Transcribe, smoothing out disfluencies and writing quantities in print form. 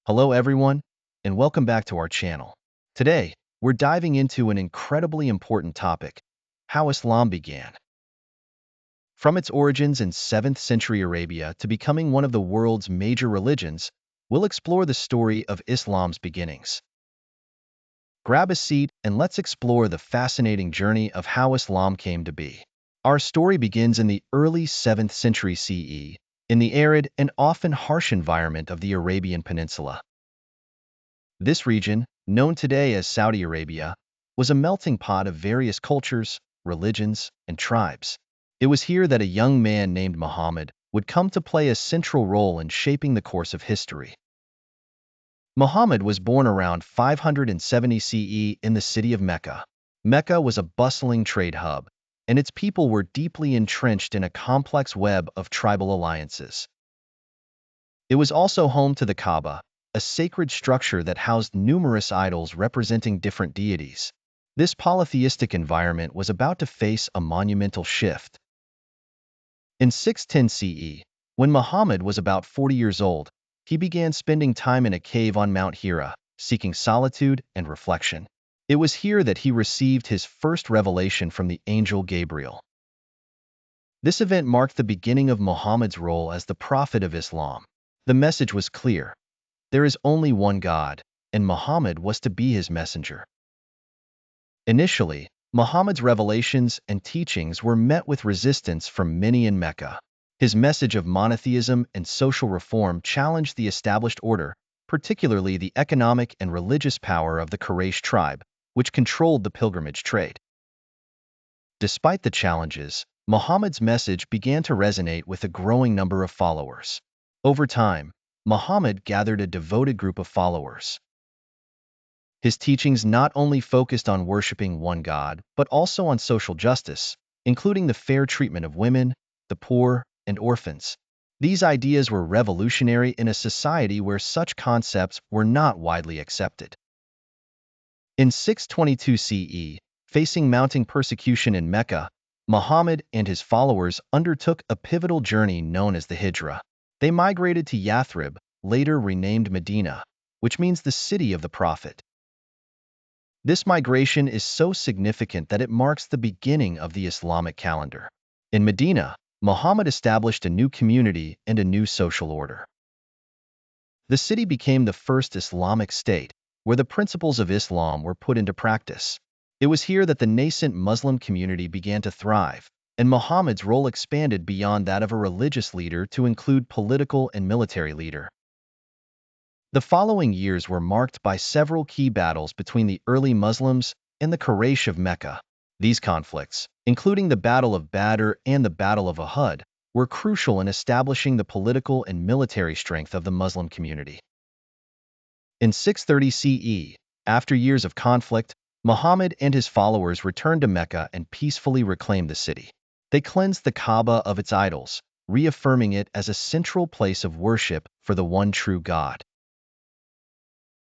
Hello everyone, and welcome back to our channel. Today, we're diving into an incredibly important topic, how Islam began. From its origins in 7th century Arabia to becoming one of the world's major religions, we'll explore the story of Islam's beginnings. Grab a seat and let's explore the fascinating journey of how Islam came to be. Our story begins in the early 7th century CE, in the arid and often harsh environment of the Arabian Peninsula. This region, known today as Saudi Arabia, was a melting pot of various cultures, religions, and tribes. It was here that a young man named Muhammad would come to play a central role in shaping the course of history. Muhammad was born around 570 CE in the city of Mecca. Mecca was a bustling trade hub, and its people were deeply entrenched in a complex web of tribal alliances. It was also home to the Kaaba, a sacred structure that housed numerous idols representing different deities. This polytheistic environment was about to face a monumental shift. In 610 CE, when Muhammad was about 40 years old, he began spending time in a cave on Mount Hira, seeking solitude and reflection. It was here that he received his first revelation from the angel Gabriel. This event marked the beginning of Muhammad's role as the prophet of Islam. The message was clear. There is only one God, and Muhammad was to be his messenger. Initially, Muhammad's revelations and teachings were met with resistance from many in Mecca. His message of monotheism and social reform challenged the established order, particularly the economic and religious power of the Quraysh tribe, which controlled the pilgrimage trade. Despite the challenges, Muhammad's message began to resonate with a growing number of followers. Over time, Muhammad gathered a devoted group of followers. His teachings not only focused on worshiping one God, but also on social justice, including the fair treatment of women, the poor, and orphans. These ideas were revolutionary in a society where such concepts were not widely accepted. In 622 CE, facing mounting persecution in Mecca, Muhammad and his followers undertook a pivotal journey known as the Hijra. They migrated to Yathrib, later renamed Medina, which means the city of the Prophet. This migration is so significant that it marks the beginning of the Islamic calendar. In Medina, Muhammad established a new community and a new social order. The city became the first Islamic state, where the principles of Islam were put into practice. It was here that the nascent Muslim community began to thrive, and Muhammad's role expanded beyond that of a religious leader to include political and military leader. The following years were marked by several key battles between the early Muslims and the Quraysh of Mecca. These conflicts, including the Battle of Badr and the Battle of Uhud, were crucial in establishing the political and military strength of the Muslim community. In 630 CE, after years of conflict, Muhammad and his followers returned to Mecca and peacefully reclaimed the city. They cleansed the Kaaba of its idols, reaffirming it as a central place of worship for the one true God.